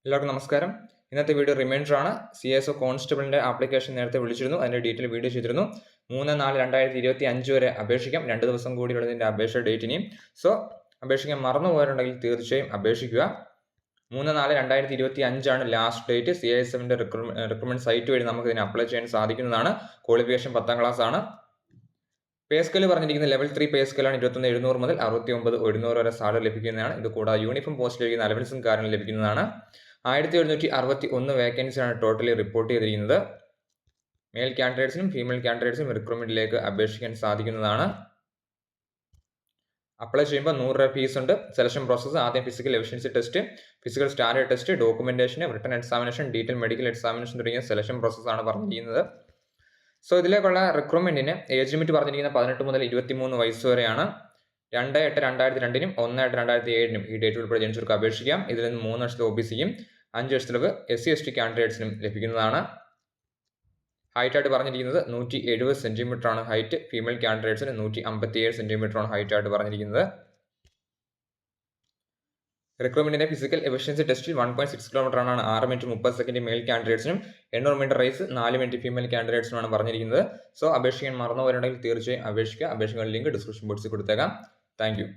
എല്ലാവർക്കും നമസ്കാരം. ഇന്നത്തെ വീഡിയോ റിമൈൻഡർ ആണ്. CSO കോൺസ്റ്റബിളിന്റെ ആപ്ലിക്കേഷൻ നേരത്തെ വിളിച്ചിരുന്നു. അതിന്റെ ഡീറ്റെയിൽ വീഡിയോ ചെയ്തിരുന്നു. 3/4/2025 വരെ അപേക്ഷിക്കാം. 2 ദിവസം കൂടിയുള്ള ഇതിന്റെ അപേക്ഷ ഡേറ്റ് ഇനിയും. സോ അപേക്ഷിക്കാൻ മറന്നു പോയിട്ടുണ്ടെങ്കിൽ തീർച്ചയായും അപേക്ഷിക്കുക. 3/4/2025 ആണ് ലാസ്റ്റ് ഡേറ്റ്. CISFന്റെ റിക്രൂട്ട്മെന്റ് സൈറ്റ് വഴി നമുക്ക് ഇതിന് അപ്ലൈ ചെയ്യാൻ സാധിക്കുന്നതാണ്. ക്വാളിഫിക്കേഷൻ 10ാം ക്ലാസ് ആണ്. പേ സ്കെയിൽ പറഞ്ഞിരിക്കുന്ന ലെവൽ 3 പേ സ്കെയിലാണ്. 21,700 മുതൽ 69,100 വരെ സാലറി ലഭിക്കുന്നതാണ്. ഇത് കൂടാതെ യൂണിഫോം പോസ്റ്റ് ലഭിക്കുന്ന അലവൻസും കാര്യങ്ങളും ലഭിക്കുന്നതാണ്. 1761 വേക്കൻസിയാണ് ടോട്ടലി റിപ്പോർട്ട് ചെയ്തിരിക്കുന്നത്. മെയിൽ കാൻഡിഡേറ്റ്സിനും ഫീമെയിൽ കാൻഡിഡേറ്റ്സിനും റിക്രൂട്ട്മെന്റിലേക്ക് അപേക്ഷിക്കാൻ സാധിക്കുന്നതാണ്. അപ്ലൈ ചെയ്യുമ്പോൾ 100 രൂപ ഫീസ് ഉണ്ട്. സെലക്ഷൻ പ്രോസസ്സ് ആദ്യം physical efficiency test, physical standard test, documentation, written examination, detail medical examination തുടങ്ങിയ സെലക്ഷൻ പ്രോസസ്സാണ് പറഞ്ഞിരിക്കുന്നത്. സോ ഇതിലേക്കുള്ള റിക്രൂട്ട്മെന്റിന് ഏജ് ലിമിറ്റ് പറഞ്ഞിരിക്കുന്നത് 18 മുതൽ 23 വയസ്സ് വരെയാണ്. 2/8/2002 1/8/2007 ഈ ഡേറ്റ് ഉൾപ്പെടെ ജനിച്ചവർക്ക് അപേക്ഷിക്കാം. ഇതിൽ നിന്ന് 3 വർഷത്തെ OBCയും 5 വർഷത്തിലൊക്കെ SC/ST കാൻഡിഡേറ്റ്സിനും ലഭിക്കുന്നതാണ്. ഹൈറ്റ് ആയിട്ട് പറഞ്ഞിരിക്കുന്നത് 170 സെന്റിമീറ്റർ ആണ് ഹൈറ്റ്. ഫീമെയിൽ കാൻഡിഡേറ്റ്സിന് 157 സെന്റിമീറ്റർ ആണ് ഹൈറ്റ് ആയിട്ട് പറഞ്ഞിരിക്കുന്നത്. റിക്രൂട്ട്മെന്റിന്റെ ഫിസിക്കൽ എഫിഷ്യൻസി ടെസ്റ്റിൽ 1.6 കിലോമീറ്റർ ആണ് 6 മിനിറ്റ് 30 സെക്കൻഡ് മെയിൽ കാൻഡിഡേറ്റ്സിനും 800 മീറ്റർ റേസ് 4 മിനിറ്റ് ഫീമെയിൽ കാൻഡിഡേറ്റ്സിനുമാണ് പറഞ്ഞിരിക്കുന്നത്. സോ അപേക്ഷിക്കാൻ മറന്നു വരുന്നുണ്ടെങ്കിൽ തീർച്ചയായും അപേക്ഷിക്കുക. അപേക്ഷിക്കുന്ന ലിങ്ക് ഡിസ്ക്രിപ്ഷൻ ബോക്സിൽ കൊടുത്തേക്കാം. Thank you.